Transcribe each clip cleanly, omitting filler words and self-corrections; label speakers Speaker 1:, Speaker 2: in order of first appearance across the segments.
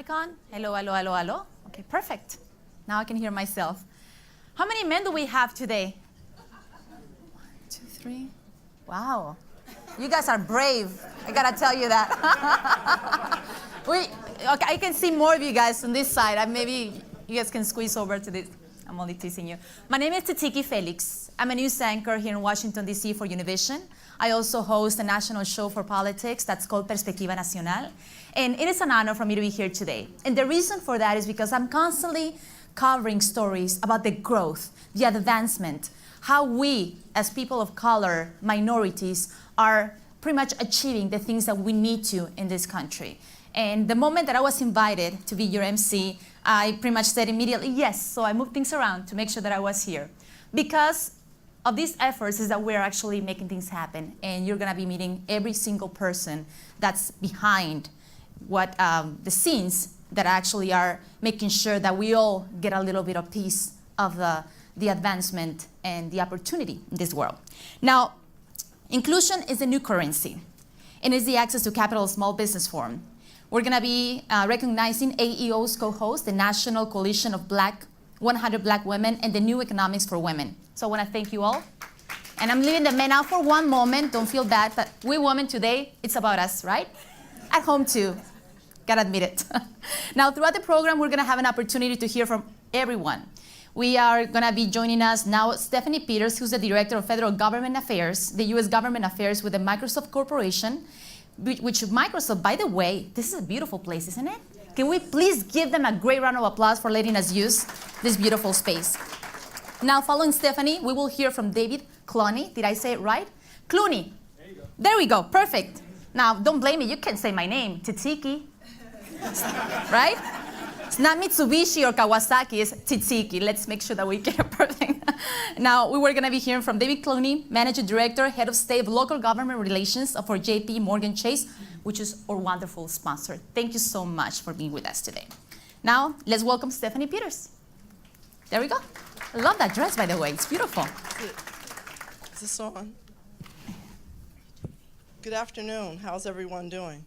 Speaker 1: mic on? Hello, hello, hello, hello. Okay, perfect. Now I can hear myself. How many men do we have today? 1, 2, 3. Wow. You guys are brave. I gotta tell you that. Okay, I can see more of you guys on this side. Maybe you guys can squeeze over to this. I'm only teasing you. My name is Titiki Felix. I'm a news anchor here in Washington, D.C. for Univision. I also host a national show for politics that's called Perspectiva Nacional. And it is an honor for me to be here today. And the reason for that is because I'm constantly covering stories about the growth, the advancement, how we, as people of color, minorities, are pretty much achieving the things that we need to in this country. And the moment that I was invited to be your MC, I pretty much said immediately yes. So I moved things around to make sure that I was here. Because of these efforts is that we're actually making things happen. And you're going to be meeting every single person that's behind what the scenes that actually are making sure that we all get a little bit of piece of the advancement and the opportunity in this world. Now, inclusion is a new currency, and it's the Access to Capital Small Business Forum. We're going to be recognizing AEO's co-host, the National Coalition of 100 Black Women, and the New Economics for Women. So I want to thank you all. And I'm leaving the men out for one moment. Don't feel bad, but we women today, it's about us, right? At home too. Gotta admit it. Now, throughout the program, we're going to have an opportunity to hear from everyone. We are going to be joining us now Stephanie Peters, who's the Director of Federal Government Affairs, the U.S. Government Affairs with the Microsoft Corporation, which Microsoft, by the way, this is a beautiful place, isn't it? Can we please give them a great round of applause for letting us use this beautiful space? Now, following Stephanie, we will hear from David Clooney. Did I say it right? Clooney. There you go. There we go. Perfect. Now, don't blame me. You can say my name, Titiki. Right? It's not Mitsubishi or Kawasaki, it's Titiki. Let's make sure that we get it perfect. Now, we were going to be hearing from David Clooney, Managing Director, Head of State of Local Government Relations for JP Morgan Chase, which is our wonderful sponsor. Thank you so much for being with us today. Now, let's welcome Stephanie Peters. There we go. I love that dress, by the way. It's beautiful.
Speaker 2: Is this on? Good afternoon. How's everyone doing?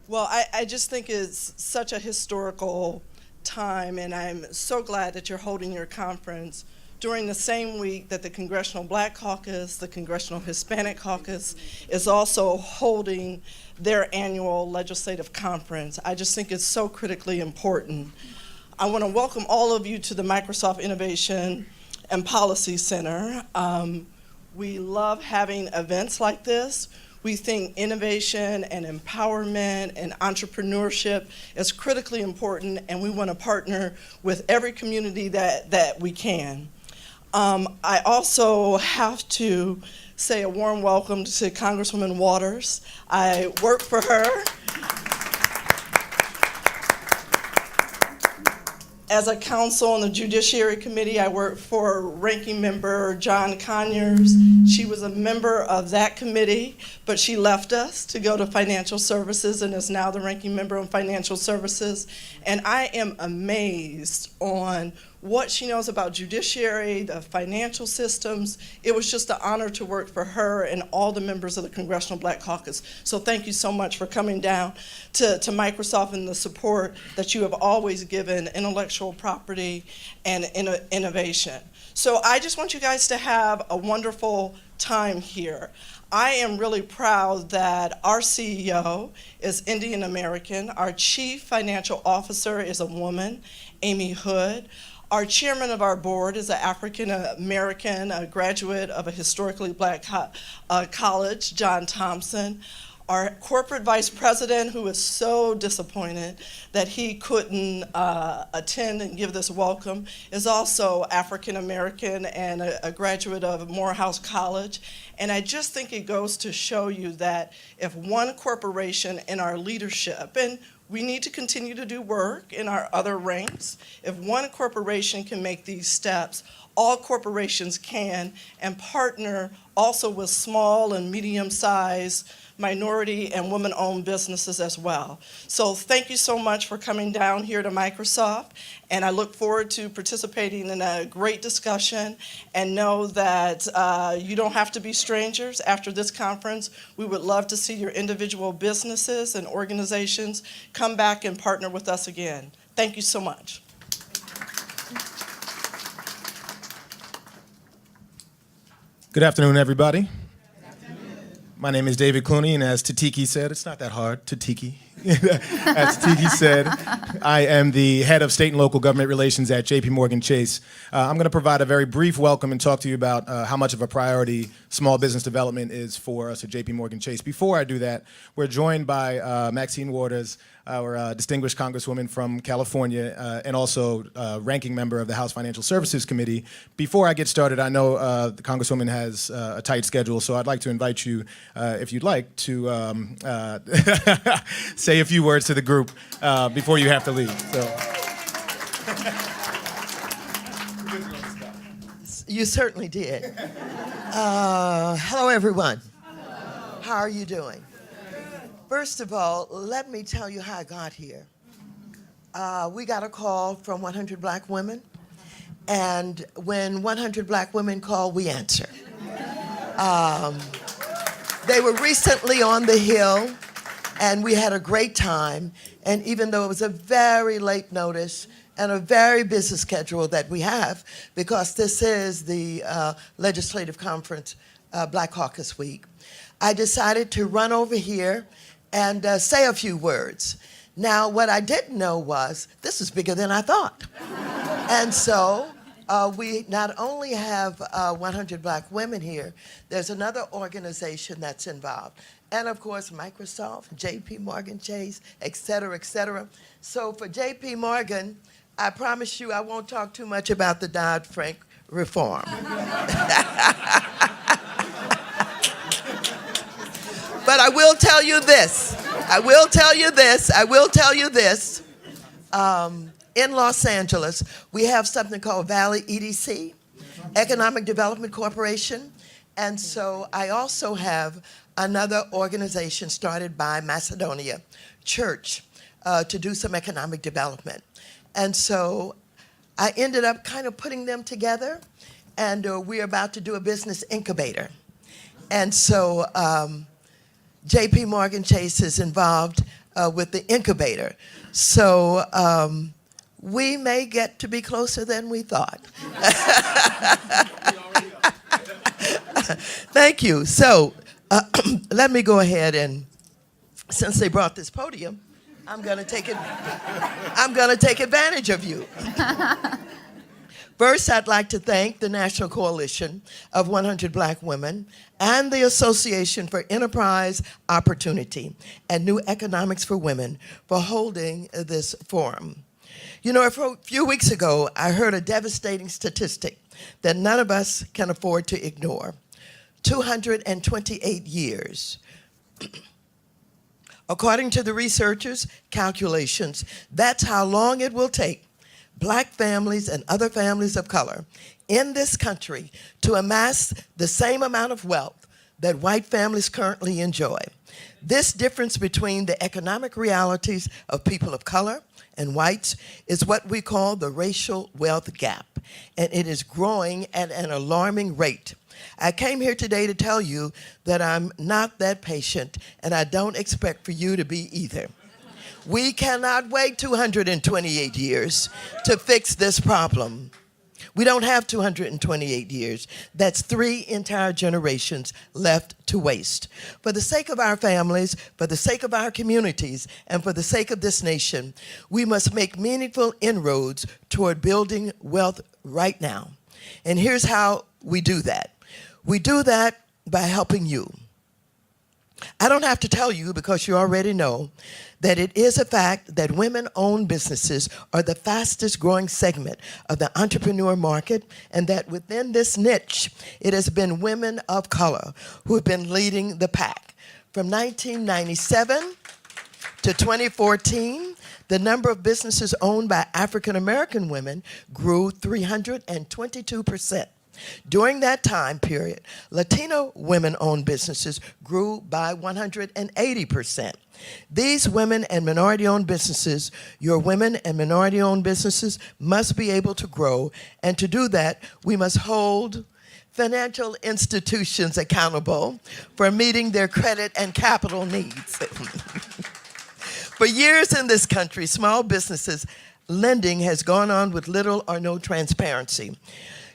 Speaker 2: Well, I just think it's such a historical time, and I'm so glad that you're holding your conference during the same week that the Congressional Black Caucus, the Congressional Hispanic Caucus, is also holding their annual legislative conference. I just think it's so critically important. I want to welcome all of you to the Microsoft Innovation and Policy Center. We love having events like this. We think innovation and empowerment and entrepreneurship is critically important, and we want to partner with every community that we can. I also have to say a warm welcome to Congresswoman Waters. I work for her. As a counsel on the Judiciary Committee, I worked for Ranking Member John Conyers. She was a member of that committee, but she left us to go to Financial Services and is now the Ranking Member on Financial Services. And I am amazed on what she knows about judiciary, the financial systems. It was just an honor to work for her and all the members of the Congressional Black Caucus. So thank you so much for coming down to Microsoft and the support that you have always given intellectual property and innovation. So I just want you guys to have a wonderful time here. I am really proud that our CEO is Indian American. Our Chief Financial Officer is a woman, Amy Hood. Our chairman of our board is an African American, a graduate of a historically black college, John Thompson. Our corporate vice president, who is so disappointed that he couldn't attend and give this welcome, is also African American and a graduate of Morehouse College. And I just think it goes to show you that if one corporation in our leadership, and we need to continue to do work in our other ranks. If one corporation can make these steps, all corporations can, and partner also with small and medium-sized minority and women-owned businesses as well. So thank you so much for coming down here to Microsoft, and I look forward to participating in a great discussion, and know that you don't have to be strangers. After this conference, we would love to see your individual businesses and organizations come back and partner with us again. Thank you so much.
Speaker 3: Good afternoon, everybody. My name is David Clooney, and as Tatiki said, it's not that hard, Tatiki. As Tatiki said, I am the head of state and local government relations at JP Morgan Chase. I'm going to provide a very brief welcome and talk to you about how much of a priority small business development is for us at JP Morgan Chase. Before I do that, we're joined by Maxine Waters, our distinguished congresswoman from California, and also ranking member of the House Financial Services Committee. Before I get started, I know the congresswoman has a tight schedule, so I'd like to invite you, if you'd like, to say a few words to the group before you have to leave.
Speaker 4: You certainly did. Hello, everyone. Hello. How are you doing? First of all, let me tell you how I got here. We got a call from 100 Black women, and when 100 Black women call, we answer. They were recently on the Hill, and we had a great time, and even though it was a very late notice and a very busy schedule that we have, because this is the Legislative Conference Black Caucus Week, I decided to run over here and say a few words. Now, what I didn't know was this is bigger than I thought. And so we not only have 100 Black women here, there's another organization that's involved. And of course, Microsoft, JP Morgan Chase, et cetera, et cetera. So for JP Morgan, I promise you I won't talk too much about the Dodd-Frank reform. But I will tell you this. In Los Angeles, we have something called Valley EDC, Economic Development Corporation. And so I also have another organization started by Macedonia Church to do some economic development. And so I ended up kind of putting them together, and we're about to do a business incubator. And so JP Morgan Chase is involved with the incubator. So we may get to be closer than we thought. Thank you. So let me go ahead and, since they brought this podium, I'm going to take advantage of you. First, I'd like to thank the National Coalition of 100 Black Women and the Association for Enterprise Opportunity and New Economics for Women for holding this forum. You know, a few weeks ago, I heard a devastating statistic that none of us can afford to ignore. 228 years. According to the researchers' calculations, that's how long it will take Black families and other families of color in this country to amass the same amount of wealth that white families currently enjoy. This difference between the economic realities of people of color and whites is what we call the racial wealth gap, and it is growing at an alarming rate. I came here today to tell you that I'm not that patient, and I don't expect for you to be either. We cannot wait 228 years to fix this problem. We don't have 228 years. That's 3 entire generations left to waste. For the sake of our families, for the sake of our communities, and for the sake of this nation, we must make meaningful inroads toward building wealth right now. And here's how we do that. We do that by helping you. I don't have to tell you, because you already know, that it is a fact that women-owned businesses are the fastest growing segment of the entrepreneur market, and that within this niche, it has been women of color who have been leading the pack. From 1997 to 2014, the number of businesses owned by African American women grew 322%. During that time period, Latino women-owned businesses grew by 180%. These women and minority-owned businesses, your women and minority-owned businesses, must be able to grow, and to do that, we must hold financial institutions accountable for meeting their credit and capital needs. For years in this country, small businesses lending has gone on with little or no transparency.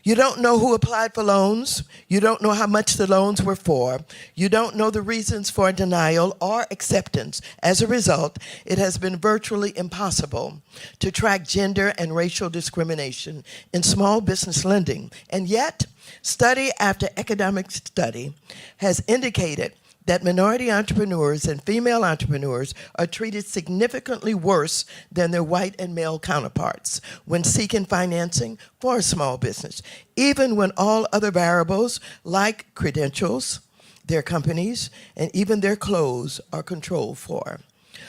Speaker 4: You don't know who applied for loans. You don't know how much the loans were for. You don't know the reasons for denial or acceptance. As a result, it has been virtually impossible to track gender and racial discrimination in small business lending. And yet, study after academic study has indicated that minority entrepreneurs and female entrepreneurs are treated significantly worse than their white and male counterparts when seeking financing for a small business, even when all other variables like credentials, their companies, and even their clothes are controlled for.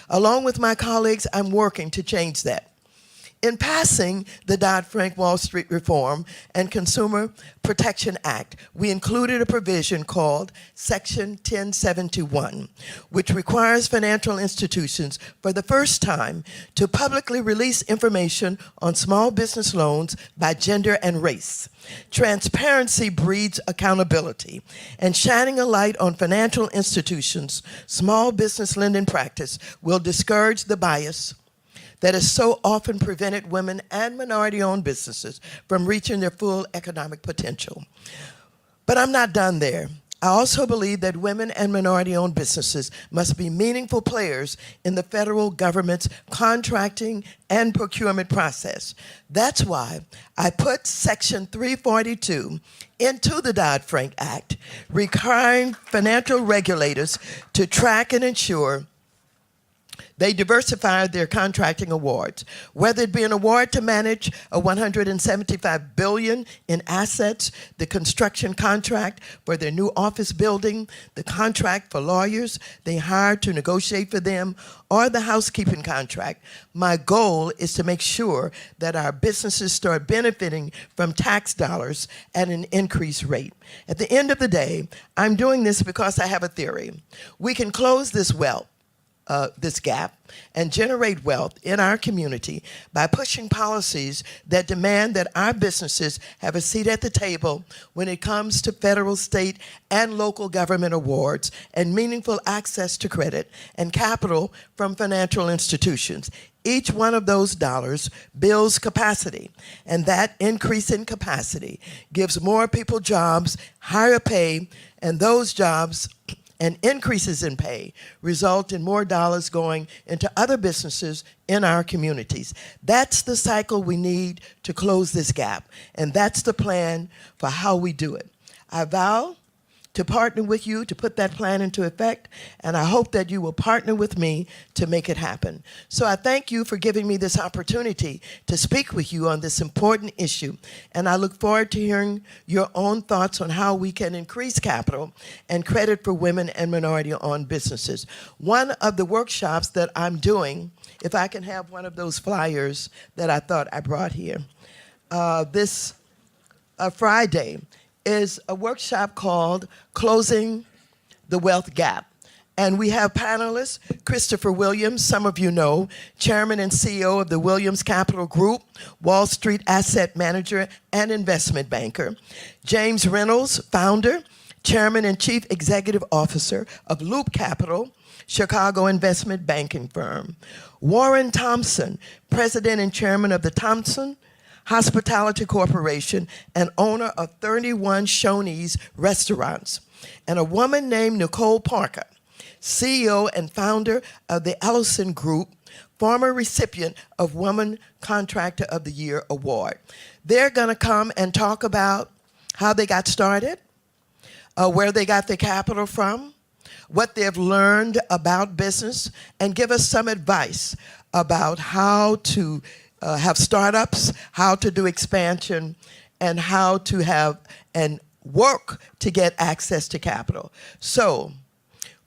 Speaker 4: Along with my colleagues, I'm working to change that. In passing the Dodd-Frank Wall Street Reform and Consumer Protection Act, we included a provision called Section 10721, which requires financial institutions for the first time to publicly release information on small business loans by gender and race. Transparency breeds accountability, and shining a light on financial institutions' small business lending practice will discourage the bias that has so often prevented women and minority-owned businesses from reaching their full economic potential. But I'm not done there. I also believe that women and minority-owned businesses must be meaningful players in the federal government's contracting and procurement process. That's why I put Section 342 into the Dodd-Frank Act, requiring financial regulators to track and ensure they diversified their contracting awards, whether it be an award to manage a $175 billion in assets, the construction contract for their new office building, the contract for lawyers they hired to negotiate for them, or the housekeeping contract. My goal is to make sure that our businesses start benefiting from tax dollars at an increased rate. At the end of the day, I'm doing this because I have a theory. We can close this gap and generate wealth in our community by pushing policies that demand that our businesses have a seat at the table when it comes to federal, state, and local government awards and meaningful access to credit and capital from financial institutions. Each one of those dollars builds capacity, and that increase in capacity gives more people jobs, higher pay, and those jobs and increases in pay result in more dollars going into other businesses in our communities. That's the cycle we need to close this gap, and that's the plan for how we do it. I vow to partner with you to put that plan into effect, and I hope that you will partner with me to make it happen. So I thank you for giving me this opportunity to speak with you on this important issue, and I look forward to hearing your own thoughts on how we can increase capital and credit for women and minority-owned businesses. One of the workshops that I'm doing, if I can have one of those flyers that I thought I brought here, this Friday, is a workshop called Closing the Wealth Gap. And we have panelists, Christopher Williams, some of you know, Chairman and CEO of the Williams Capital Group, Wall Street asset manager and investment banker. James Reynolds, founder, Chairman and Chief Executive Officer of Loop Capital, Chicago investment banking firm. Warren Thompson, President and Chairman of the Thompson Hospitality Corporation and owner of 31 Shoney's restaurants, and a woman named Nicole Parker, CEO and founder of the Ellison Group, former recipient of Woman Contractor of the Year Award. They're gonna come and talk about how they got started, where they got their capital from, what they've learned about business, and give us some advice about how to have startups, how to do expansion, and how to have and work to get access to capital. So,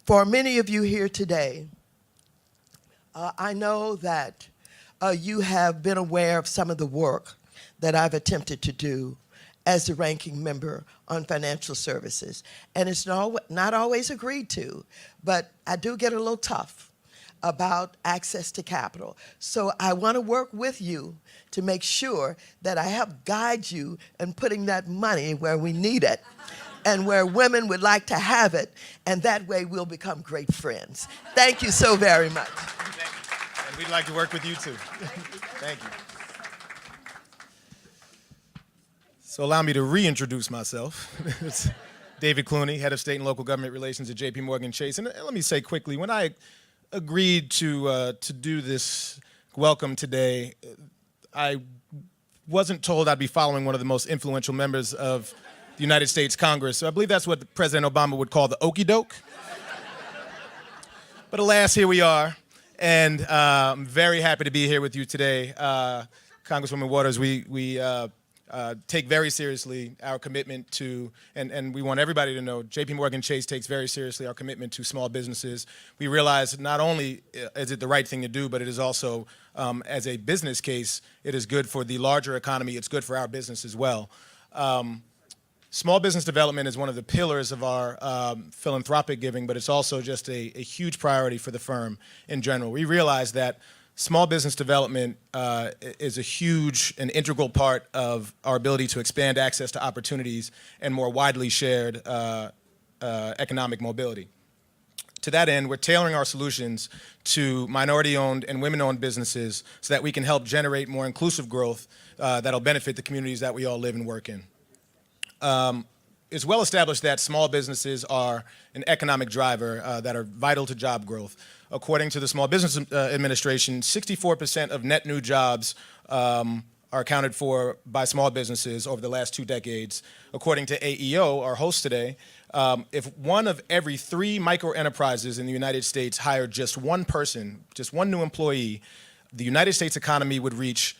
Speaker 4: for many of you here today, I know that you have been aware of some of the work that I've attempted to do as the ranking member on financial services. And it's not always agreed to, but I do get a little tough about access to capital. So I want to work with you to make sure that I help guide you in putting that money where we need it and where women would like to have it, and that way we'll become great friends. Thank you so very much.
Speaker 3: And we'd like to work with you too. Thank you. So allow me to reintroduce myself. It's David Clooney, Head of State and Local Government Relations at JP Chase. And let me say quickly, when I agreed to do this welcome today, I wasn't told I'd be following one of the most influential members of the United States Congress. So I believe that's what President Obama would call the okey doke. But alas, here we are. And I'm very happy to be here with you today. Congresswoman Waters, we take very seriously our commitment to, and we want everybody to know, JP Chase takes very seriously our commitment to small businesses. We realize not only is it the right thing to do, but it is also, as a business case, it is good for the larger economy. It's good for our business as well. Small business development is one of the pillars of our philanthropic giving, but it's also just a huge priority for the firm in general. We realize that small business development is a huge and integral part of our ability to expand access to opportunities and more widely shared economic mobility. To that end, we're tailoring our solutions to minority-owned and women-owned businesses so that we can help generate more inclusive growth that'll benefit the communities that we all live and work in. It's well established that small businesses are an economic driver that are vital to job growth. According to the Small Business Administration, 64% of net new jobs are accounted for by small businesses over the last 2 decades. According to AEO, our host today, if one of every 3 micro enterprises in the United States hired just one person, just one new employee, the United States economy would reach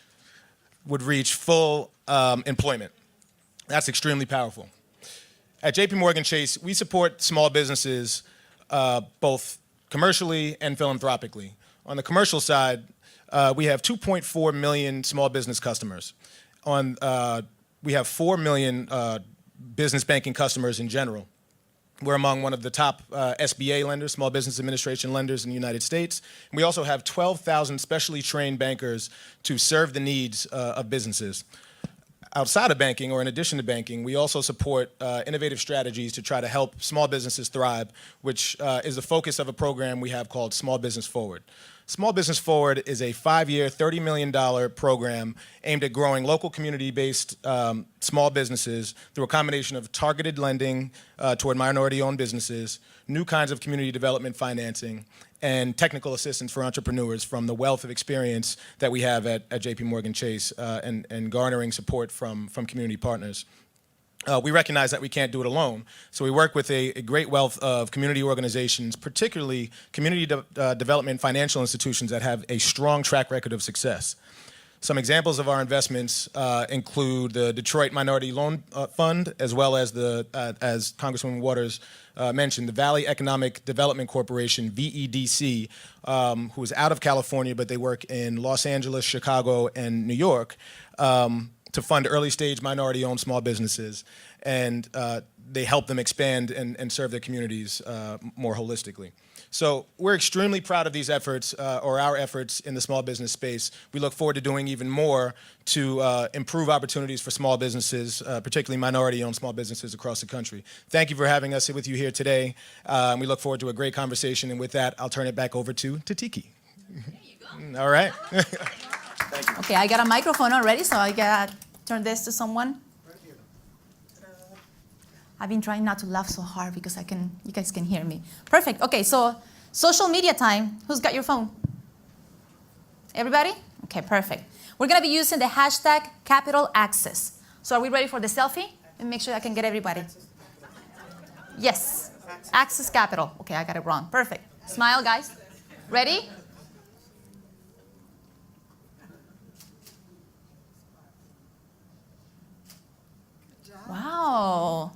Speaker 3: full employment. That's extremely powerful. At JP Chase, we support small businesses both commercially and philanthropically. On the commercial side, we have 2.4 million small business customers. We have 4 million business banking customers in general. We're among one of the top SBA lenders, Small Business Administration lenders in the United States. We also have 12,000 specially trained bankers to serve the needs of businesses. Outside of banking, or in addition to banking, we also support innovative strategies to try to help small businesses thrive, which is the focus of a program we have called Small Business Forward. Small Business Forward is a 5-year, $30 million program aimed at growing local community-based small businesses through a combination of targeted lending toward minority-owned businesses, new kinds of community development financing, and technical assistance for entrepreneurs from the wealth of experience that we have at JP Chase and garnering support from community partners. We recognize that we can't do it alone, so we work with a great wealth of community organizations, particularly community development financial institutions that have a strong track record of success. Some examples of our investments include the Detroit Minority Loan Fund, as well as as Congresswoman Waters mentioned, the Valley Economic Development Corporation, VEDC, who is out of California, but they work in Los Angeles, Chicago, and New York, to fund early-stage minority-owned small businesses, and they help them expand and serve their communities more holistically. So we're extremely proud of these efforts, or our efforts in the small business space. We look forward to doing even more to improve opportunities for small businesses, particularly minority-owned small businesses across the country. Thank you for having us with you here today. We look forward to a great conversation, and with that, I'll turn it back over to Tiki. There you go. All right. Thank you.
Speaker 1: Okay, I got a microphone already, so I gotta turn this to someone. I've been trying not to laugh so hard because you guys can hear me. Perfect. Okay, so social media time. Who's got your phone? Everybody? Okay, perfect. We're gonna be using the hashtag Capital Access. So are we ready for the selfie? And make sure I can get everybody. Yes, Access Capital. Okay, I got it wrong. Perfect. Smile, guys. Ready? Wow.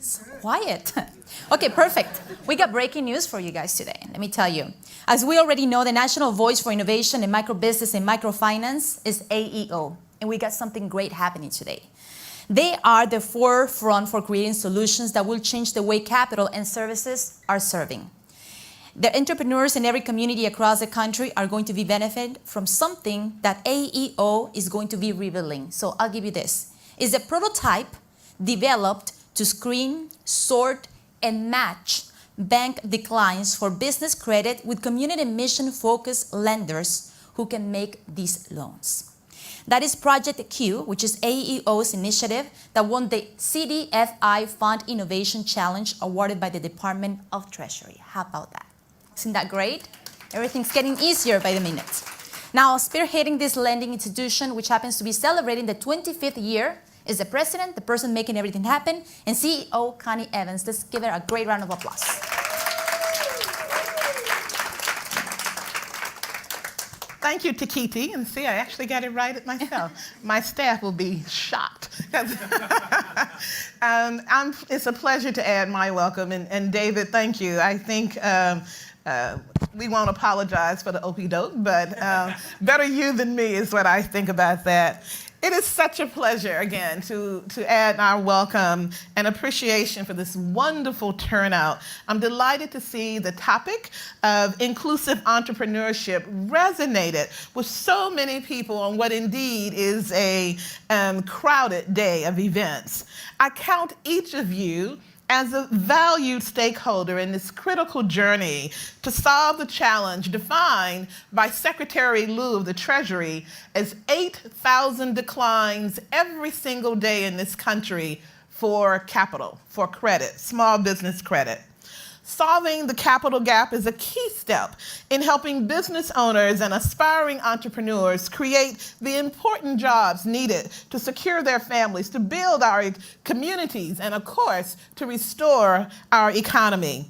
Speaker 1: So quiet. Okay, perfect. We got breaking news for you guys today. Let me tell you. As we already know, the National Voice for Innovation in Microbusiness and Microfinance is AEO. And we got something great happening today. They are the forefront for creating solutions that will change the way capital and services are serving. The entrepreneurs in every community across the country are going to be benefit from something that AEO is going to be revealing. So I'll give you this. It's a prototype developed to screen, sort, and match bank declines for business credit with community mission-focused lenders who can make these loans. That is Project Q, which is AEO's initiative that won the CDFI Fund Innovation Challenge awarded by the Department of Treasury. How about that? Isn't that great? Everything's getting easier by the minute. Now, spearheading this lending institution, which happens to be celebrating the 25th year, is the president, the person making everything happen, and CEO Connie Evans. Let's give her a great round of applause.
Speaker 5: Thank you, Takiti. And see, I actually got it right at myself. My staff will be shocked. It's a pleasure to add my welcome. And David, thank you. I think we won't apologize for the okey-doke, but better you than me is what I think about that. It is such a pleasure, again, to add our welcome and appreciation for this wonderful turnout. I'm delighted to see the topic of inclusive entrepreneurship resonated with so many people on what indeed is a crowded day of events. I count each of you as a valued stakeholder in this critical journey to solve the challenge defined by Secretary Lew of the Treasury as 8,000 declines every single day in this country for capital, for credit, small business credit. Solving the capital gap is a key step in helping business owners and aspiring entrepreneurs create the important jobs needed to secure their families, to build our communities, and of course, to restore our economy.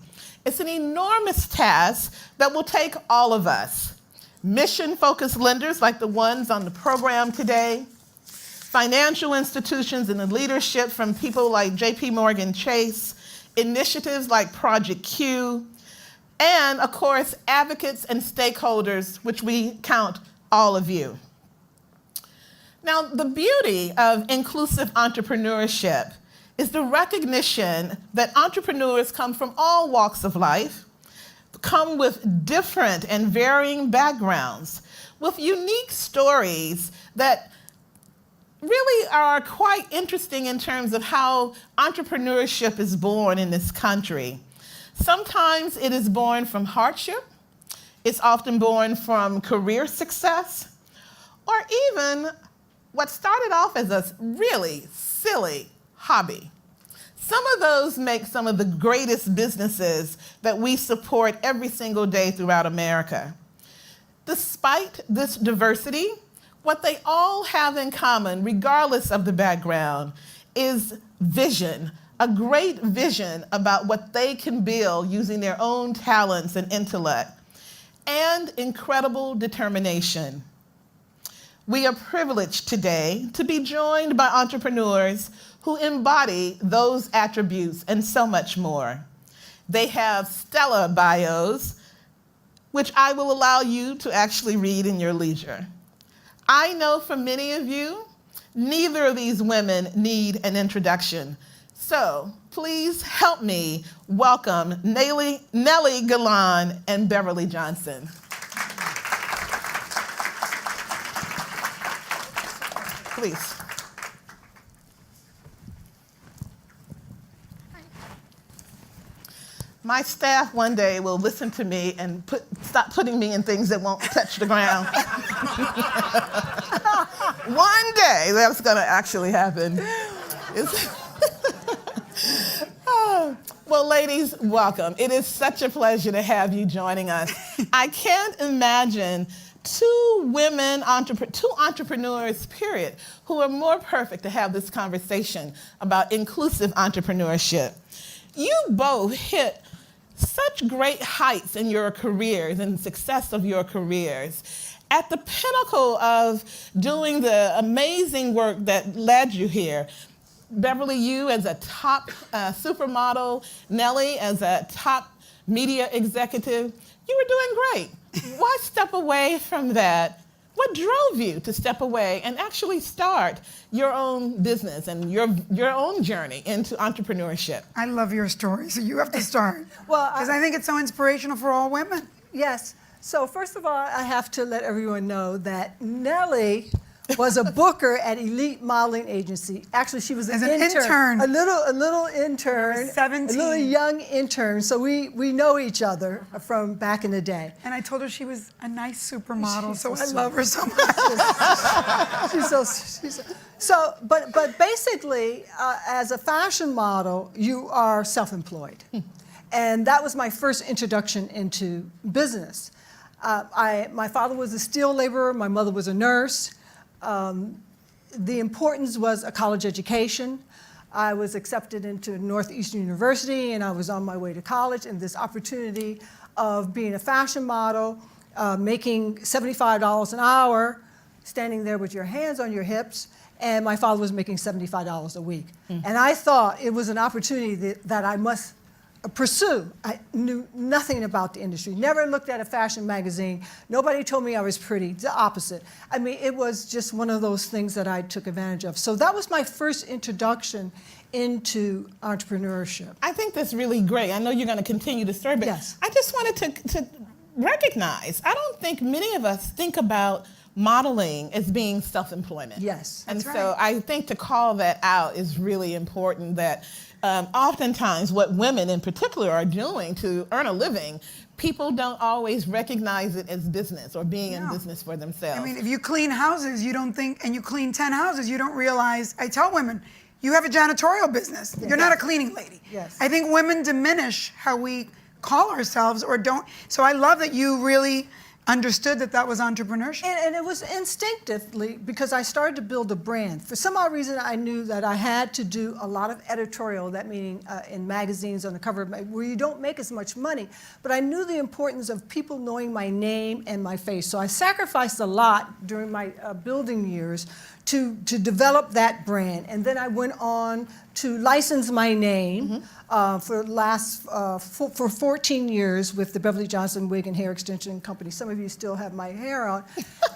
Speaker 5: It's an enormous task that will take all of us. Mission-focused lenders like the ones on the program today, financial institutions and the leadership from people like J.P. Morgan Chase, initiatives like Project Q, and of course, advocates and stakeholders, which we count all of you. Now, the beauty of inclusive entrepreneurship is the recognition that entrepreneurs come from all walks of life, come with different and varying backgrounds, with unique stories that really are quite interesting in terms of how entrepreneurship is born in this country. Sometimes it is born from hardship. It's often born from career success, or even what started off as a really silly hobby. Some of those make some of the greatest businesses that we support every single day throughout America. Despite this diversity, what they all have in common, regardless of the background, is vision, a great vision about what they can build using their own talents and intellect, and incredible determination. We are privileged today to be joined by entrepreneurs who embody those attributes and so much more. They have stellar bios, which I will allow you to actually read in your leisure. I know for many of you, neither of these women need an introduction. So please help me welcome Nellie Galan and Beverly Johnson. Please. My staff one day will listen to me and stop putting me in things that won't touch the ground. One day that's going to actually happen. Well, ladies, welcome. It is such a pleasure to have you joining us. I can't imagine two entrepreneurs, period, who are more perfect to have this conversation about inclusive entrepreneurship. You both hit such great heights in your careers and success of your careers. At the pinnacle of doing the amazing work that led you here, Beverly, you as a top supermodel, Nellie as a top media executive, you were doing great. Why step away from that? What drove you to step away and actually start your own business and your own journey into entrepreneurship?
Speaker 6: I love your story, so you have to start.
Speaker 7: Well,
Speaker 6: Because I think it's so inspirational for all women.
Speaker 7: yes. So first of all, I have to let everyone know that Nellie was a booker at Elite Modeling Agency. Actually, she was
Speaker 6: As an intern.
Speaker 7: a little intern,
Speaker 6: 17.
Speaker 7: a little young intern. So we know each other from back in the day.
Speaker 6: And I told her she was a nice supermodel,
Speaker 7: She's
Speaker 6: so
Speaker 7: so
Speaker 6: I
Speaker 7: sweet.
Speaker 6: love her so much.
Speaker 7: But basically, as a fashion model, you are self-employed. And that was my first introduction into business. My father was a steel laborer, my mother was a nurse. The importance was a college education. I was accepted into Northeastern University, and I was on my way to college, and this opportunity of being a fashion model, making $75 an hour, standing there with your hands on your hips, and my father was making $75 a week. And I thought it was an opportunity that I must pursue. I knew nothing about the industry, never looked at a fashion magazine. Nobody told me I was pretty, the opposite. I mean, it was just one of those things that I took advantage of. So that was my first introduction into entrepreneurship.
Speaker 5: I think that's really great. I know you're going to continue the story, but
Speaker 7: Yes.
Speaker 5: I just wanted to recognize, I don't think many of us think about modeling as being self-employment.
Speaker 7: Yes.
Speaker 5: And
Speaker 6: That's
Speaker 5: so
Speaker 6: right.
Speaker 5: I think to call that out is really important, that oftentimes what women in particular are doing to earn a living, people don't always recognize it as business or being in
Speaker 6: No.
Speaker 5: business for themselves.
Speaker 6: I mean, if you clean houses, you don't think, and you clean 10 houses, you don't realize, I tell women, you have a janitorial business. You're not a cleaning lady.
Speaker 7: Yes.
Speaker 6: I think women diminish how we call ourselves or don't. So I love that you really understood that that was entrepreneurship.
Speaker 7: And it was instinctively, because I started to build a brand. For some odd reason, I knew that I had to do a lot of editorial, that meaning in magazines on the cover, where you don't make as much money. But I knew the importance of people knowing my name and my face. So I sacrificed a lot during my building years to develop that brand. And then I went on to license my name for 14 years with the Beverly Johnson Wig and Hair Extension Company. Some of you still have my hair on,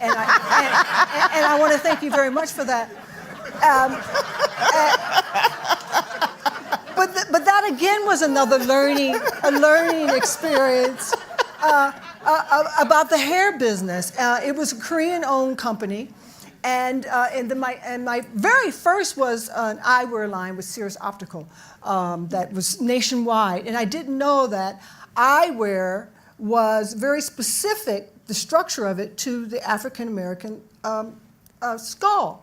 Speaker 7: and I want to thank you very much for that. But that again was another learning experience about the hair business. It was a Korean-owned company. And my very first was an eyewear line with Sears Optical that was nationwide. And I didn't know that eyewear was very specific, the structure of it, to the African American skull.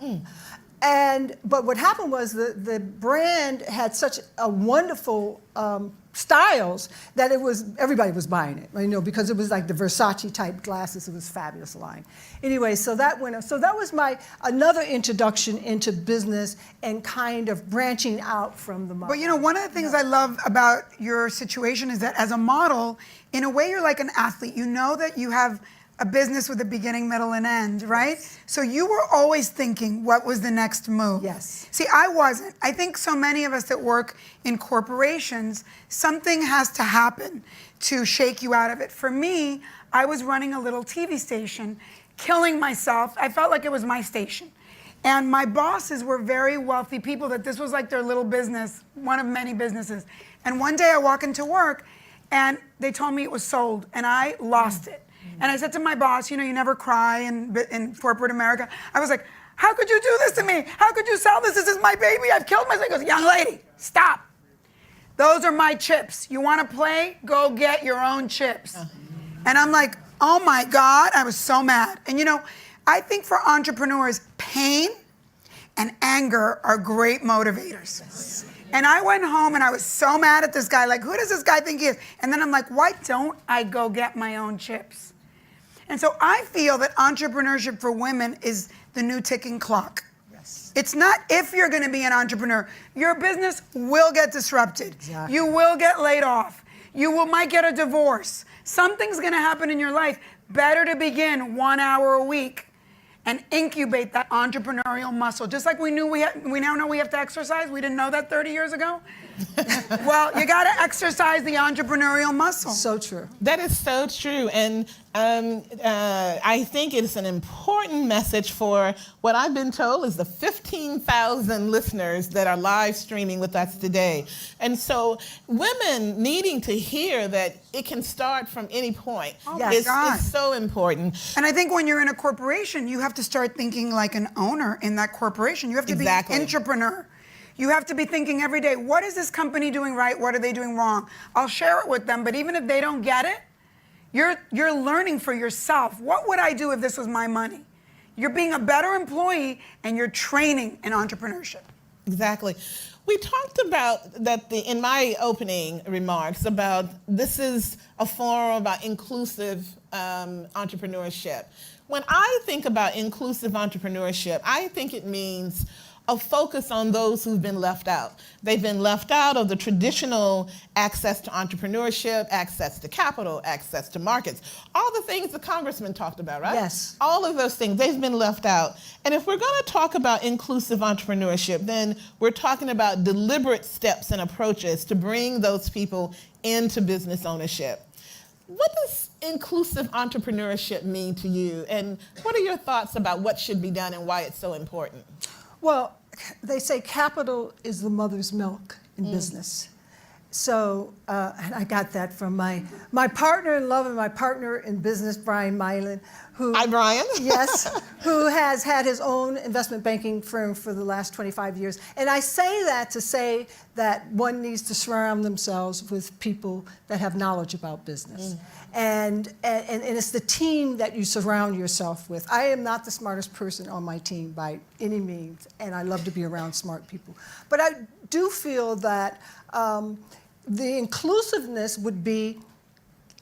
Speaker 7: But what happened was the brand had such a wonderful styles that everybody was buying it, you know, because it was like the Versace type glasses. It was a fabulous line. Anyway, so that was another introduction into business and kind of branching out from the model.
Speaker 6: But you know, one of the things I love about your situation is that as a model, in a way, you're like an athlete. You know that you have a business with a beginning, middle, and end, right? So you were always thinking, what was the next move?
Speaker 7: Yes.
Speaker 6: See, I wasn't. I think so many of us that work in corporations, something has to happen to shake you out of it. For me, I was running a little TV station, killing myself. I felt like it was my station. And my bosses were very wealthy people, that this was like their little business, one of many businesses. And one day I walk into work and they told me it was sold and I lost it. And I said to my boss, you know, you never cry in corporate America. I was like, how could you do this to me? How could you sell this? This is my baby. I've killed myself. He goes, young lady, stop. Those are my chips. You want to play? Go get your own chips. And I'm like, oh my God. I was so mad. And you know, I think for entrepreneurs, pain and anger are great motivators. Yes. And I went home and I was so mad at this guy. Like, who does this guy think he is? And then I'm like, why don't I go get my own chips? And so I feel that entrepreneurship for women is the new ticking clock.
Speaker 7: Yes.
Speaker 6: It's not if you're going to be an entrepreneur. Your business will get disrupted.
Speaker 7: Exactly.
Speaker 6: You will get laid off. You might get a divorce. Something's going to happen in your life. Better to begin 1 hour a week and incubate that entrepreneurial muscle. Just like we now know we have to exercise. We didn't know that 30 years ago. Well, you got to exercise the entrepreneurial muscle.
Speaker 7: So true.
Speaker 5: That is so true. And I think it's an important message for what I've been told is the 15,000 listeners that are live streaming with us today. And so women needing to hear that it can start from any point
Speaker 6: Yes.
Speaker 5: is so important.
Speaker 6: And I think when you're in a corporation, you have to start thinking like an owner in that corporation. You have to
Speaker 5: Exactly.
Speaker 6: be an entrepreneur. You have to be thinking every day, what is this company doing right? What are they doing wrong? I'll share it with them, but even if they don't get it, you're learning for yourself. What would I do if this was my money? You're being a better employee and you're training in entrepreneurship.
Speaker 5: Exactly. We talked about that in my opening remarks about this is a forum about inclusive entrepreneurship. When I think about inclusive entrepreneurship, I think it means a focus on those who've been left out. They've been left out of the traditional access to entrepreneurship, access to capital, access to markets, all the things the congressman talked about, right?
Speaker 7: Yes.
Speaker 5: All of those things, they've been left out. And if we're going to talk about inclusive entrepreneurship, then we're talking about deliberate steps and approaches to bring those people into business ownership. What does inclusive entrepreneurship mean to you? And what are your thoughts about what should be done and why it's so important?
Speaker 7: Well, they say capital is the mother's milk in business. So, and I got that from my partner in love and my partner in business, Brian Mylan, who—
Speaker 5: Hi, Brian.
Speaker 7: Yes, who has had his own investment banking firm for the last 25 years. And I say that to say that one needs to surround themselves with people that have knowledge about business. And it's the team that you surround yourself with. I am not the smartest person on my team by any means, and I love to be around smart people. But I do feel that the inclusiveness would be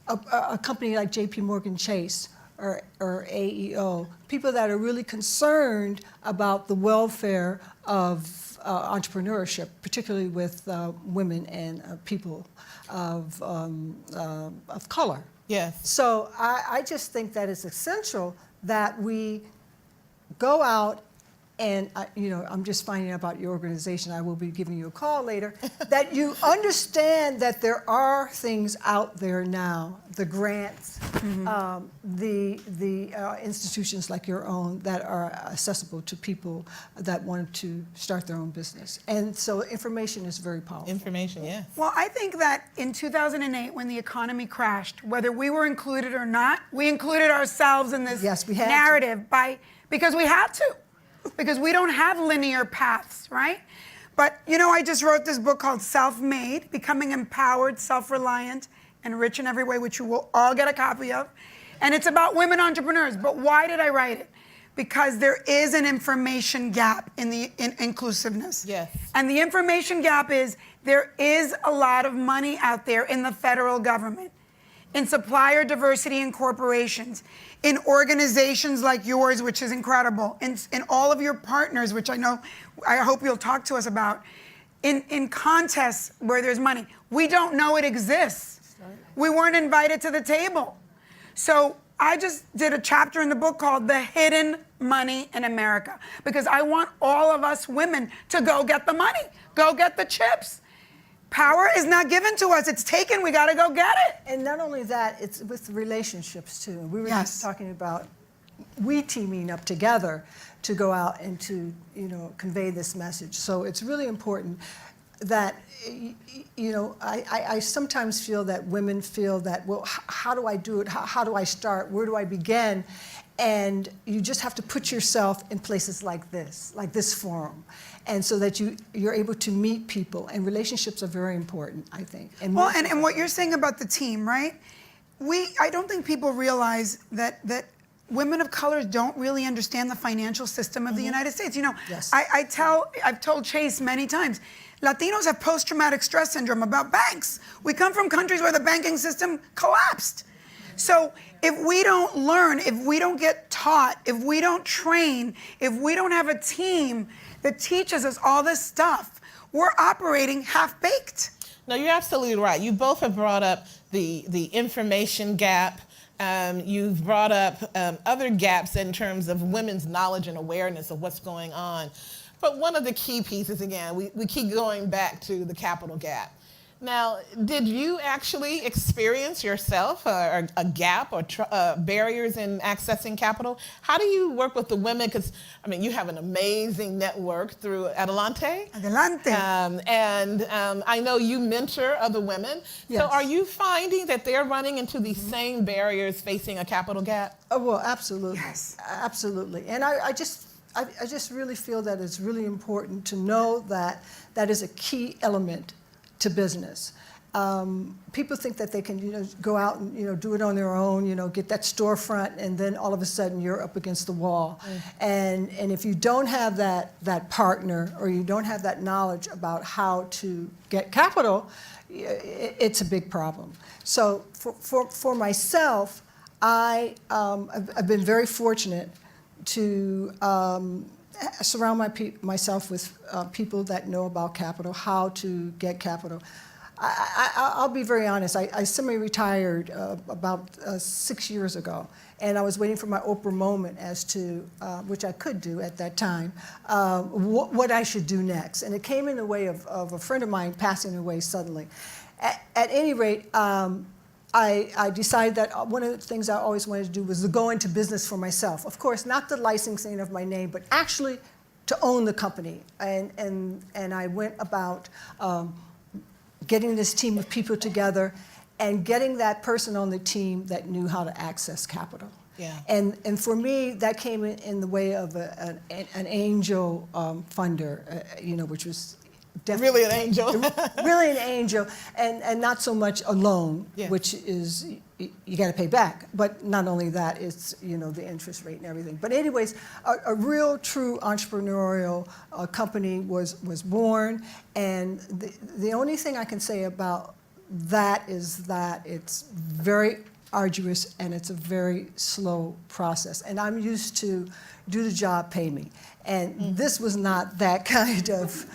Speaker 7: a company like J.P. Morgan Chase or AEO, people that are really concerned about the welfare of entrepreneurship, particularly with women and people of color.
Speaker 5: Yes.
Speaker 7: So I just think that it's essential that we go out and, I'm just finding out about your organization. I will be giving you a call later. That you understand that there are things out there now, the grants, the institutions like your own that are accessible to people that want to start their own business. And so information is very powerful.
Speaker 5: Information, yes.
Speaker 6: Well, I think that in 2008, when the economy crashed, whether we were included or not, we included ourselves in this
Speaker 7: Yes, we had to.
Speaker 6: narrative because we had to. Because we don't have linear paths, right? But, I just wrote this book called Self-Made, Becoming Empowered, Self-Reliant, and Rich in Every Way, which you will all get a copy of. And it's about women entrepreneurs. But why did I write it? Because there is an information gap in inclusiveness.
Speaker 5: Yes.
Speaker 6: And the information gap is there is a lot of money out there in the federal government, in supplier diversity in corporations, in organizations like yours, which is incredible, in all of your partners, which I hope you'll talk to us about, in contests where there's money. We don't know it exists. We weren't invited to the table. So I just did a chapter in the book called The Hidden Money in America, because I want all of us women to go get the money, go get the chips. Power is not given to us, it's taken, we gotta go get it.
Speaker 7: And not only that, it's with relationships too. We were
Speaker 6: Yes.
Speaker 7: just talking about we teaming up together to go out and to, convey this message. So it's really important that, I sometimes feel that women feel that, well, how do I do it? How do I start? Where do I begin? And you just have to put yourself in places like this forum. And so that you're able to meet people, and relationships are very important, I think. And
Speaker 6: what you're saying about the team, right? I don't think people realize that women of color don't really understand the financial system of the United States.
Speaker 7: Yes.
Speaker 6: I've told Chase many times, Latinos have post-traumatic stress syndrome about banks. We come from countries where the banking system collapsed. So if we don't learn, if we don't get taught, if we don't train, if we don't have a team that teaches us all this stuff, we're operating half-baked.
Speaker 5: No, you're absolutely right. You both have brought up the information gap. You've brought up other gaps in terms of women's knowledge and awareness of what's going on. But one of the key pieces, again, we keep going back to the capital gap. Now, did you actually experience yourself a gap or barriers in accessing capital? How do you work with the women? Because, I mean, you have an amazing network through Adelante.
Speaker 6: Adelante.
Speaker 5: I know you mentor other women.
Speaker 7: Yes.
Speaker 5: So are you finding that they're running into these same barriers facing a capital gap?
Speaker 7: Oh, well, absolutely.
Speaker 6: Yes.
Speaker 7: Absolutely. And I just really feel that it's really important to know that that is a key element to business. People think that they can, go out and, do it on their own, get that storefront, and then all of a sudden you're up against the wall. And if you don't have that partner, or you don't have that knowledge about how to get capital, it's a big problem. So for myself, I've been very fortunate to surround myself with people that know about capital, how to get capital. I'll be very honest. I semi-retired about 6 years ago, and I was waiting for my Oprah moment as to, which I could do at that time, what I should do next. And it came in the way of a friend of mine passing away suddenly. At any rate, I decided that one of the things I always wanted to do was to go into business for myself. Of course, not the licensing of my name, but actually to own the company. And I went about getting this team of people together and getting that person on the team that knew how to access capital.
Speaker 5: Yeah.
Speaker 7: And for me, that came in the way of an angel funder, which was definitely
Speaker 5: Really an angel.
Speaker 7: really an angel, and not so much a loan,
Speaker 5: Yeah.
Speaker 7: which is you got to pay back. But not only that, it's the interest rate and everything. But anyways, a real true entrepreneurial company was born, and the only thing I can say about that is that it's very arduous and it's a very slow process. And I'm used to do the job, pay me, and this was not that kind of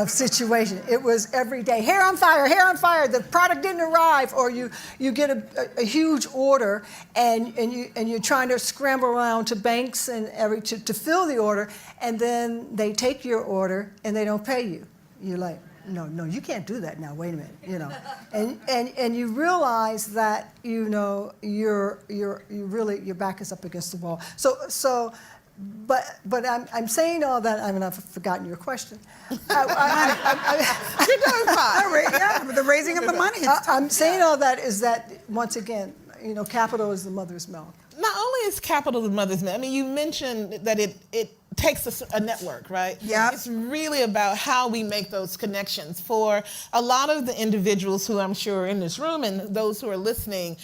Speaker 7: situation. It was every day, hair on fire, the product didn't arrive, or you get a huge order and you're trying to scramble around to banks and to fill the order, and then they take your order and they don't pay you. You're like, no, you can't do that now, wait a minute, And you realize that, you're really, your back is up against the wall. But I'm saying all that. I mean, I've forgotten your question.
Speaker 5: You're doing fine.
Speaker 6: Yeah, but the raising of the money.
Speaker 7: I'm saying all that is that, once again, capital is the mother's milk.
Speaker 5: Not only is capital the mother's milk, I mean, you mentioned that it takes a network, right?
Speaker 6: Yeah.
Speaker 5: It's really about how we make those connections. For a lot of the individuals who I'm sure are in this room and those who are listening,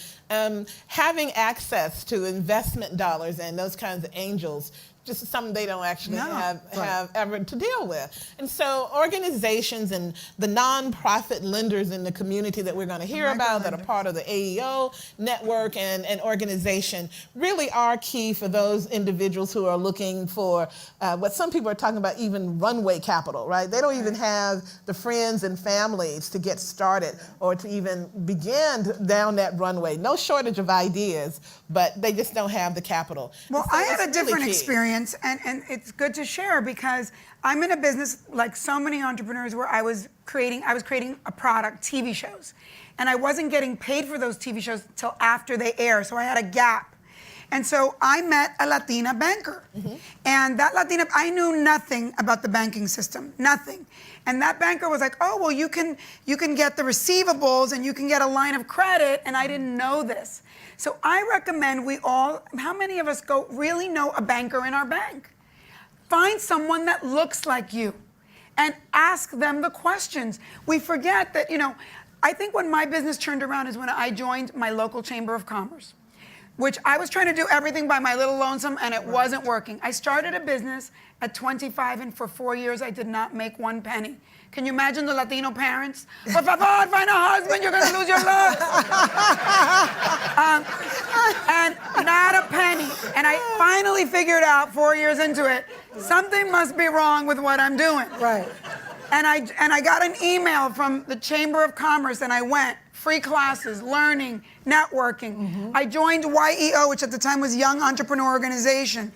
Speaker 5: having access to investment dollars and those kinds of angels, just something they don't actually have ever to deal with. And so organizations and the nonprofit lenders in the community that we're going to hear about that are part of the AEO network and organization really are key for those individuals who are looking for what some people are talking about, even runway capital, right? They don't even have the friends and families to get started or to even begin down that runway. No shortage of ideas, but they just don't have the capital.
Speaker 6: Well,
Speaker 5: So
Speaker 6: I had a
Speaker 5: it's really
Speaker 6: different
Speaker 5: key.
Speaker 6: experience, and it's good to share because I'm in a business like so many entrepreneurs where I was creating a product, TV shows, and I wasn't getting paid for those TV shows till after they air, so I had a gap. And so I met a Latina banker, and that Latina, I knew nothing about the banking system, nothing. And that banker was like, oh, well, you can get the receivables and you can get a line of credit, and I didn't know this. So I recommend how many of us really know a banker in our bank? Find someone that looks like you and ask them the questions. We forget that, I think when my business turned around is when I joined my local chamber of commerce, which I was trying to do everything by my little lonesome, and it wasn't working. I started a business at 25, and for 4 years, I did not make one penny. Can you imagine the Latino parents? Por favor, find a husband, you're gonna lose your looks. And not a penny. And I finally figured out 4 years into it, something must be wrong with what I'm doing.
Speaker 7: Right.
Speaker 6: And I got an email from the Chamber of Commerce, and I went. Free classes, learning, networking. I joined AEO, which at the time was Young Entrepreneur Organization.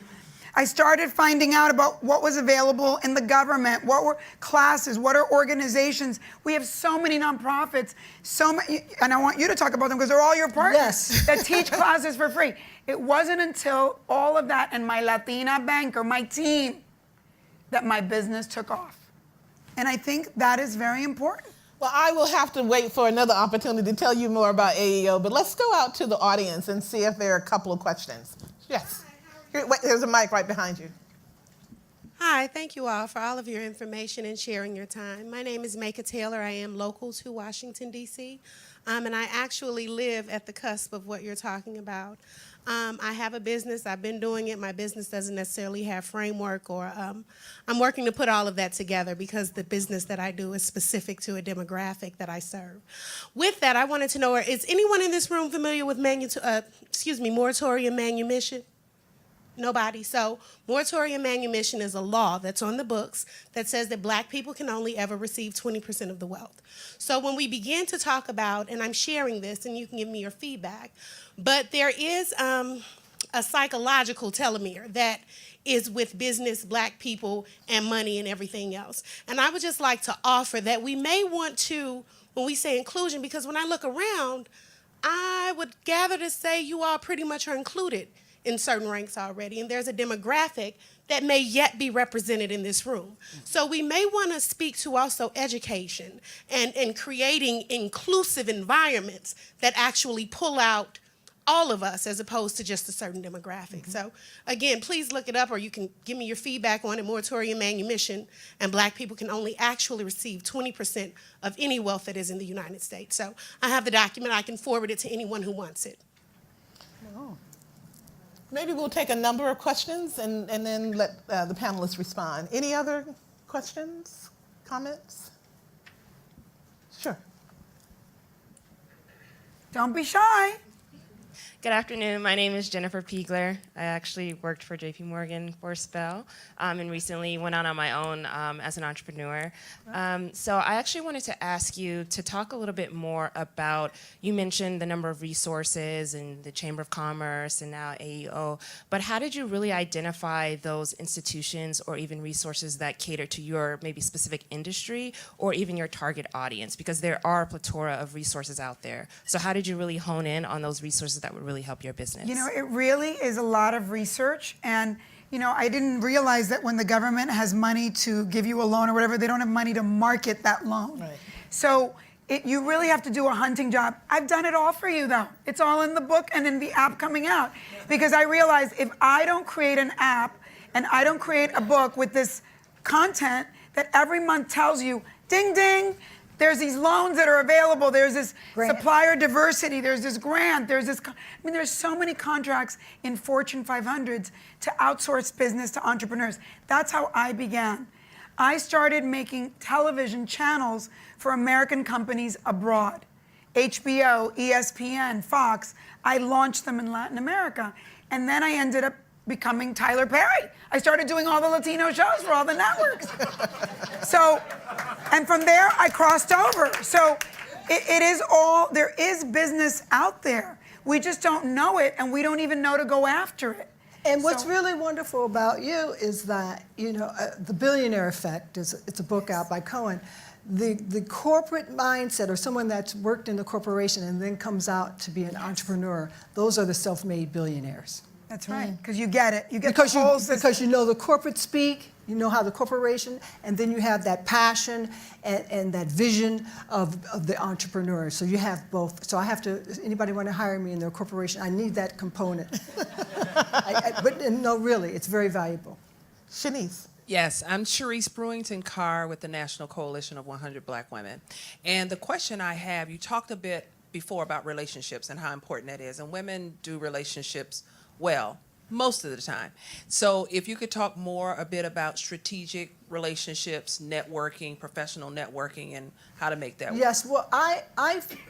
Speaker 6: I started finding out about what was available in the government, what were classes, what are organizations. We have so many nonprofits, so many, and I want you to talk about them because they're all your partners
Speaker 7: Yes.
Speaker 6: that teach classes for free. It wasn't until all of that and my Latina banker, my team, that my business took off. And I think that is very important.
Speaker 5: Well, I will have to wait for another opportunity to tell you more about AEO, but let's go out to the audience and see if there are a couple of questions. Yes. There's a mic right behind you.
Speaker 8: Hi, thank you all for all of your information and sharing your time. My name is Maka Taylor. I am local to Washington, D.C., and I actually live at the cusp of what you're talking about. I have a business. I've been doing it. My business doesn't necessarily have framework, or I'm working to put all of that together because the business that I do is specific to a demographic that I serve. With that, I wanted to know, is anyone in this room familiar with moratorium manumission? Nobody. So moratorium manumission is a law that's on the books that says that black people can only ever receive 20% of the wealth. So when we begin to talk about, and I'm sharing this and you can give me your feedback, but there is a psychological telomere that is with business, black people, and money and everything else. And I would just like to offer that we may want to, when we say inclusion, because when I look around, I would gather to say you all pretty much are included in certain ranks already, and there's a demographic that may yet be represented in this room. So we may want to speak to also education and creating inclusive environments that actually pull out all of us as opposed to just a certain demographic. So again, please look it up, or you can give me your feedback on it. Moratorium manumission, and black people can only actually receive 20% of any wealth that is in the United States. So I have the document. I can forward it to anyone who wants it.
Speaker 5: Maybe we'll take a number of questions and then let the panelists respond. Any other questions, comments? Sure.
Speaker 6: Don't be shy.
Speaker 9: Good afternoon. My name is Jennifer Piegler. I actually worked for JP Morgan for a spell, and recently went out on my own as an entrepreneur. So I actually wanted to ask you to talk a little bit more about, you mentioned the number of resources and the Chamber of Commerce and now AEO, but how did you really identify those institutions or even resources that cater to your maybe specific industry or even your target audience? Because there are a plethora of resources out there. So how did you really hone in on those resources that would really help your business?
Speaker 6: You know, it really is a lot of research, and you know, I didn't realize that when the government has money to give you a loan or whatever, they don't have money to market that loan.
Speaker 5: Right.
Speaker 6: So you really have to do a hunting job. I've done it all for you though. It's all in the book and in the app coming out. Because I realized if I don't create an app and I don't create a book with this content that every month tells you, ding, ding, there's these loans that are available, there's this supplier diversity, there's this grant, there's this, there's so many contracts in Fortune 500s to outsource business to entrepreneurs. That's how I began. I started making television channels for American companies abroad. HBO, ESPN, Fox, I launched them in Latin America. And then I ended up becoming Tyler Perry. I started doing all the Latino shows for all the networks. So, and from there I crossed over. So it is all, there is business out there. We just don't know it, and we don't even know to go after it.
Speaker 7: And what's really wonderful about you is that, you know, The Billionaire Effect, it's a book out by Cohen. The corporate mindset, or someone that's worked in the corporation and then comes out to be an entrepreneur, those are the self-made billionaires.
Speaker 6: That's right, because you get it. You get
Speaker 7: Because
Speaker 6: the whole system.
Speaker 7: because you know the corporate speak, you know how the corporation, and then you have that passion and that vision of the entrepreneur. So you have both. So I have to, anybody want to hire me in their corporation, I need that component. But no, really, it's very valuable.
Speaker 5: Shanice.
Speaker 10: Yes, I'm Sharice Brewington Carr with the National Coalition of 100 Black Women. And the question I have, you talked a bit before about relationships and how important that is. And women do relationships well, most of the time. So if you could talk more a bit about strategic relationships, networking, professional networking, and how to make that work.
Speaker 7: Yes, well, I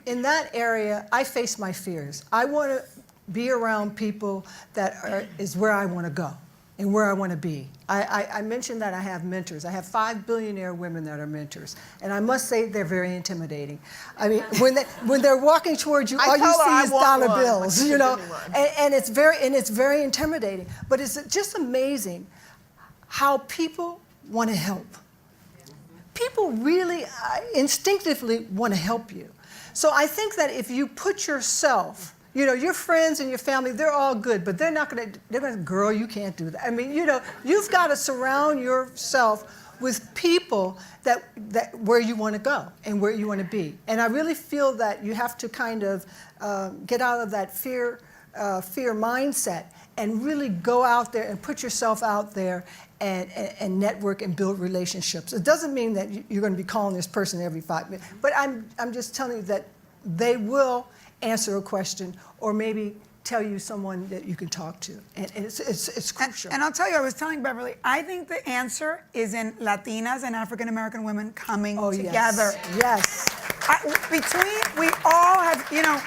Speaker 7: in that area, I face my fears. I want to be around people that is where I want to go. and where I want to be. I mentioned that I have mentors. I have 5 billionaire women that are mentors, and I must say they're very intimidating. I mean, when they're walking towards you, all you see is dollar bills, you know, and it's very intimidating. But it's just amazing how people want to help. People really instinctively want to help you. So I think that if you put yourself, you know, your friends and your family, they're all good, but they're going to, girl, you can't do that. I mean, you know, you've got to surround yourself with people that where you want to go and where you want to be. And I really feel that you have to kind of get out of that fear mindset and really go out there and put yourself out there and network and build relationships. It doesn't mean that you're going to be calling this person every 5 minutes, but I'm just telling you that they will answer a question or maybe tell you someone that you can talk to. And it's crucial.
Speaker 6: And I'll tell you, I was telling Beverly, I think the answer is in Latinas and African American women coming together.
Speaker 7: Yes.
Speaker 6: We all have, you know,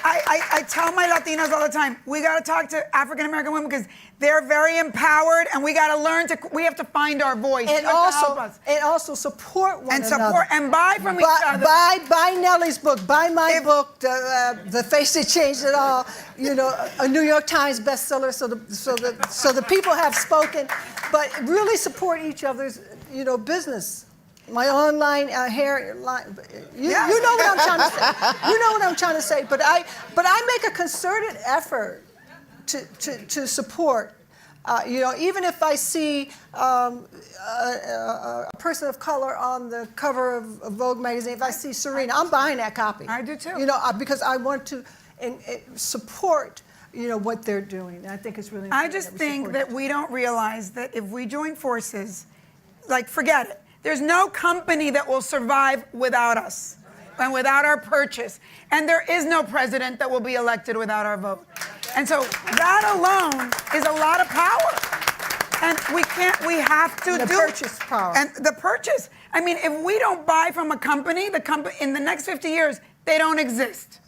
Speaker 6: I tell my Latinas all the time, we got to talk to African American women because they're very empowered, and we got to learn we have to find our voice.
Speaker 7: And also support one another.
Speaker 6: And buy from each other.
Speaker 7: Buy Nellie's book. Buy my book, The Face That Changed It All. You know, a New York Times bestseller. So the people have spoken, but really support each other's, you know, business. My online hair line. You know what I'm trying to say. You know what I'm trying to say. But I make a concerted effort to support. You know, even if I see a person of color on the cover of Vogue magazine, if I see Serena, I'm buying that copy.
Speaker 6: I do too.
Speaker 7: You know, because I want to support, you know, what they're doing. And I think it's really important.
Speaker 6: I just think that we don't realize that if we join forces, like, forget it. There's no company that will survive without us and without our purchase. And there is no president that will be elected without our vote. And so that alone is a lot of power. And we have to do
Speaker 7: the purchase power.
Speaker 6: And the purchase. I mean, if we don't buy from a company, the company in the next 50 years, they don't exist.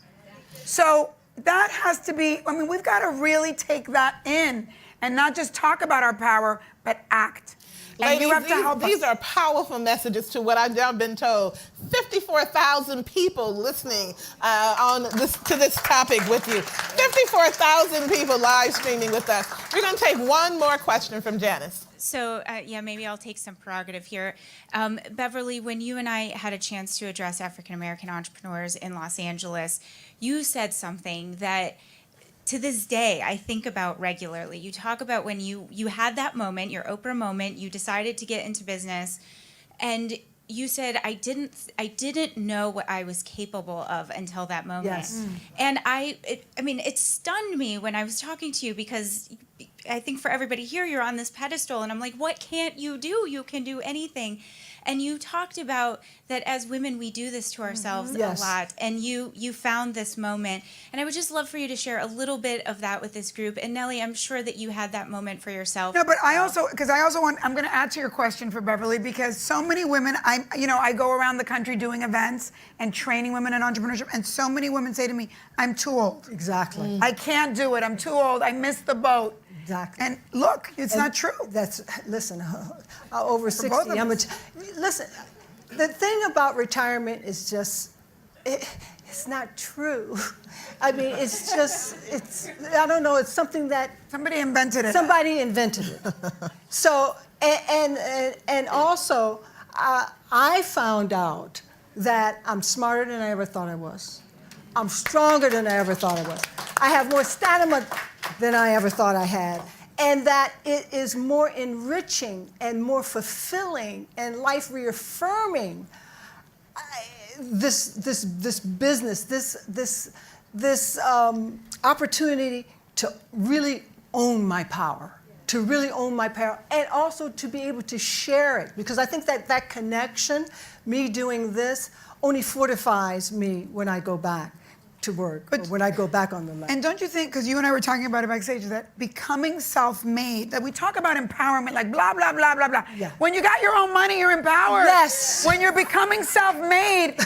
Speaker 6: So that has to be, I mean, we've got to really take that in and not just talk about our power, but act.
Speaker 5: Ladies,
Speaker 6: and you have to help
Speaker 5: these
Speaker 6: us.
Speaker 5: are powerful messages to what I've now been told. 54,000 people listening to this topic with you. 54,000 people live streaming with us. We're going to take one more question from Janice.
Speaker 11: So, yeah, maybe I'll take some prerogative here. Beverly, when you and I had a chance to address African American entrepreneurs in Los Angeles, you said something that to this day, I think about regularly. You talk about when you had that moment, your Oprah moment, you decided to get into business, and you said, I didn't know what I was capable of until that moment.
Speaker 7: Yes.
Speaker 11: And it stunned me when I was talking to you, because I think for everybody here, you're on this pedestal, and I'm like, what can't you do? You can do anything. And you talked about that as women, we do this to ourselves
Speaker 7: Yes.
Speaker 11: a lot. And you found this moment. And I would just love for you to share a little bit of that with this group. And Nellie, I'm sure that you had that moment for yourself.
Speaker 6: No, but I'm going to add to your question for Beverly, because so many women, I go around the country doing events and training women in entrepreneurship, and so many women say to me, I'm too old.
Speaker 7: Exactly.
Speaker 6: I can't do it. I'm too old. I missed the boat.
Speaker 7: Exactly.
Speaker 6: And look, it's not true.
Speaker 7: Listen, over 60. Listen, the thing about retirement is just, it's not true. I mean, I don't know, it's something that
Speaker 6: somebody invented it.
Speaker 7: Somebody invented it. So, and also, I found out that I'm smarter than I ever thought I was. I'm stronger than I ever thought I was. I have more stamina than I ever thought I had. And that it is more enriching and more fulfilling and life reaffirming. This business, this opportunity to really own my power, and also to be able to share it, because I think that connection, me doing this, only fortifies me when I go back to work, or when I go back on the land.
Speaker 6: And don't you think, because you and I were talking about it backstage, that becoming self-made, that we talk about empowerment, like blah, blah, blah, blah, blah.
Speaker 7: Yeah.
Speaker 6: When you got your own money, you're empowered.
Speaker 7: Yes.
Speaker 6: When you're becoming self-made,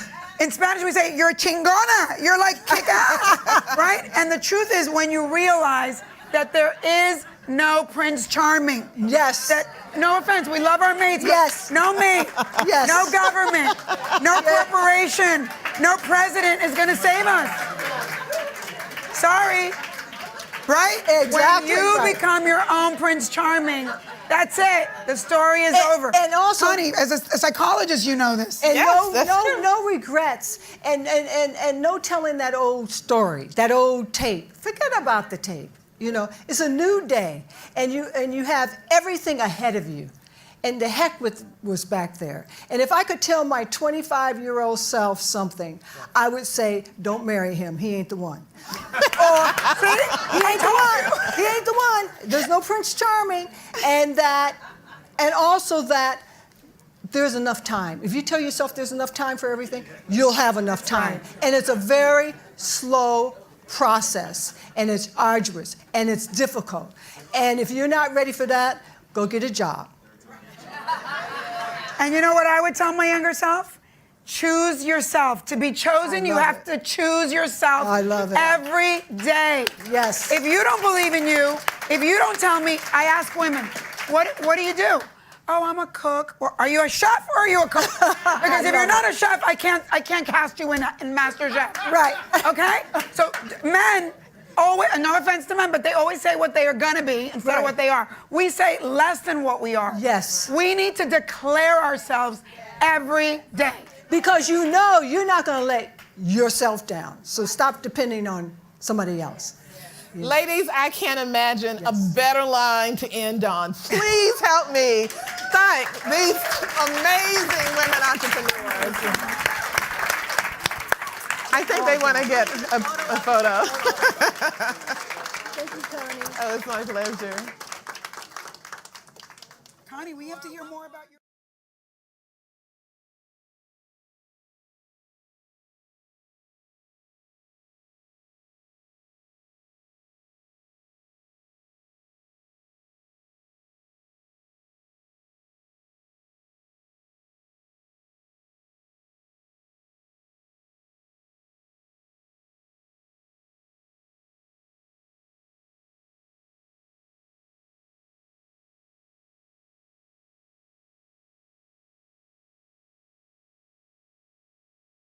Speaker 6: in Spanish we say, you're chingona, you're like kick ass, right? And the truth is, when you realize that there is no Prince Charming.
Speaker 7: Yes.
Speaker 6: No offense, we love our maids. But
Speaker 7: Yes.
Speaker 6: no mate.
Speaker 7: Yes.
Speaker 6: No government. No corporation. No president is going to save us. Sorry. Right?
Speaker 7: Exactly
Speaker 6: When you
Speaker 7: right.
Speaker 6: become your own Prince Charming, that's it. The story is over.
Speaker 7: And also,
Speaker 6: honey, as a psychologist, you know this.
Speaker 7: And
Speaker 5: Yes, that's true.
Speaker 7: no regrets, and no telling that old story, that old tape. Forget about the tape. You know, it's a new day, and you have everything ahead of you, and the heck with was back there. And if I could tell my 25-year-old self something, I would say, don't marry him. He ain't the one. Or, see, he ain't the one. He ain't the one. There's no Prince Charming, and also that there's enough time. If you tell yourself there's enough time for everything, you'll have enough time. And it's a very slow process, and it's arduous, and it's difficult. And if you're not ready for that, go get a job.
Speaker 6: And you know what I would tell my younger self? Choose yourself. To be chosen, you have to choose yourself
Speaker 7: I love it.
Speaker 6: every day.
Speaker 7: Yes.
Speaker 6: If you don't believe in you, if you don't tell me, I ask women, what do you do? Oh, I'm a cook. Or are you a chef or are you a cook? Because if you're not a chef, I can't cast you in Master Chef.
Speaker 7: Right.
Speaker 6: Okay? So men always, no offense to men, but they always say what they are gonna be instead
Speaker 7: Right.
Speaker 6: of what they are. We say less than what we are.
Speaker 7: Yes.
Speaker 6: We need to declare ourselves every day.
Speaker 7: Because you know you're not going to let yourself down. So stop depending on somebody else.
Speaker 5: Ladies, I can't imagine a better line to end on. Please help me thank these amazing women entrepreneurs. I think they want to get a photo.
Speaker 7: Thank you, Connie.
Speaker 5: Oh, it's my pleasure.
Speaker 6: Connie, we have to hear more about your